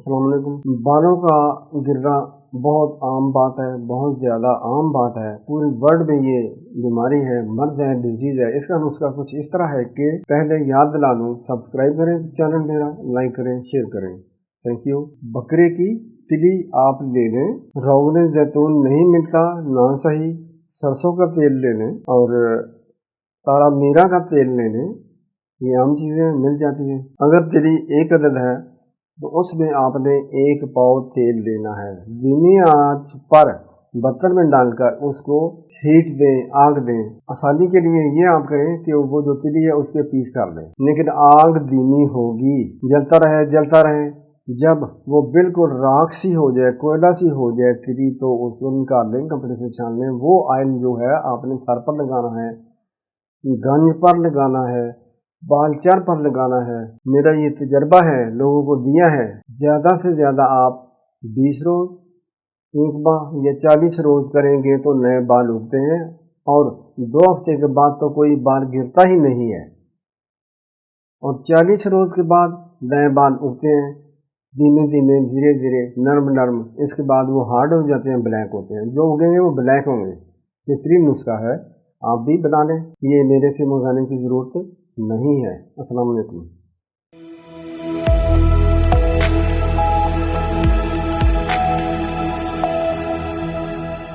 अस्सलाम वालेकुम। बालों का गिरना बहुत आम बात है, बहुत ज़्यादा आम बात है। पूरे वर्ल्ड में ये बीमारी है, मर्ज है, डिजीज़ है। इसका नुस्खा कुछ इस तरह है कि पहले याद दिला दूँ, सब्सक्राइब करें चैनल मेरा, लाइक करें, शेयर करें। Thank you. बकरे की तिली आप ले लें, रोगन जैतून नहीं मिलता ना सही, सरसों का तेल ले लें और तारा मीरा का तेल ले लें। ये आम चीज़ें मिल जाती हैं। अगर तिली एक अदद है तो उसमें आपने 1 पाव तेल लेना है। धीमी आंच पर बर्तन में डालकर उसको हीट दें, आग दें। आसानी के लिए ये आप करें कि वो जो तिली है उसके पीस कर दें, लेकिन आग धीमी होगी, जलता रहे। जब वो बिल्कुल राख सी हो जाए, कोयला सी हो जाए तिली, तो उसको निकाल दें, कपड़े से छान लें। वो ऑयल जो है आपने सर पर लगाना है, गंज पर लगाना है, बालचर पर लगाना है। मेरा ये तजर्बा है, लोगों को दिया है। ज़्यादा से ज़्यादा आप 20 रोज़, एक माह या 40 रोज़ करेंगे तो नए बाल उगते हैं, और 2 हफ्ते के बाद तो कोई बाल गिरता ही नहीं है, और 40 रोज़ के बाद नए बाल उगते हैं, धीरे धीरे नर्म। इसके बाद वो हार्ड हो जाते हैं, ब्लैक होते हैं। जो उगेंगे वो ब्लैक होंगे। बेहतरीन नुस्खा है, आप भी बना लें। ये मेरे से मंगाने की ज़रूरत नहीं है। अस्सलाम वालेकुम।